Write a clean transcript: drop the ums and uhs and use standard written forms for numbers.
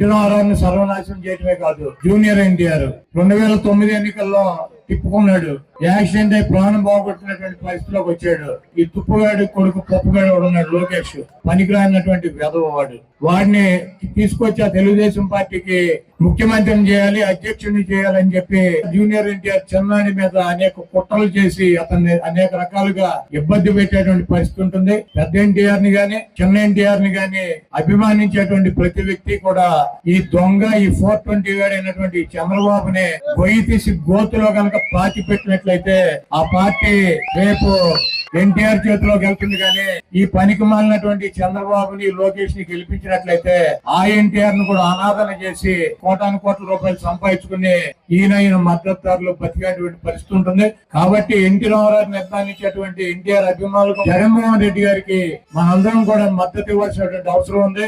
NT రామారావుని సర్వనాశనం చేయటమే కాదు, జూనియర్ ఎన్టీఆర్ 2009 ఎన్నికల్లో తిప్పుకున్నాడు. యాక్సిడెంట్ అయి ప్రాణం బాగొట్టినటువంటి పరిస్థితిలోకి వచ్చాడు. ఈ తుప్పుగాడి కొడుకు పప్పుగాడు ఉన్నాడు, లోకేష్, పనికిరానటువంటి వెధవవాడు. వాడిని తీసుకొచ్చి ఆ తెలుగుదేశం పార్టీకి ముఖ్యమంత్రిని చేయాలి, అధ్యక్షుడిని చేయాలని చెప్పి జూనియర్ ఎన్టీఆర్ చిన్నాని మీద అనేక కుట్రలు చేసి అతన్ని అనేక రకాలుగా ఇబ్బంది పెట్టేటువంటి పరిస్థితి ఉంటుంది. పెద్ద ఎన్టీఆర్ ని గాని చిన్న ఎన్టీఆర్ ని గాని అభిమానించేటువంటి ప్రతి వ్యక్తి కూడా ఈ దొంగ, ఈ 420 గాడు అయినటువంటి చంద్రబాబుని గొయ్యి తీసి గోతులో కనుక పాతి పెట్టినట్లయితే ఆ పార్టీ రేపు ఎన్టీఆర్ చేతిలోకి వెళ్తుంది. కానీ ఈ పనికి మాలినటువంటి చంద్రబాబుని, లోకేష్ ని గెలిపించినట్లయితే ఆ ఎన్టీఆర్ ను కూడా అనాదన చేసి కోటాను కోట్ల రూపాయలు సంపాదించుకుని ఈయన మద్దతుదారులు బతికేటువంటి పరిస్థితి ఉంటుంది. కాబట్టి ఎన్టీ రామారావుని నిర్ధారించేటువంటి ఎన్టీఆర్ అభిమానులకు జగన్మోహన్ రెడ్డి గారికి మనందరం కూడా మద్దతు ఇవ్వాల్సినటువంటి అవసరం ఉంది.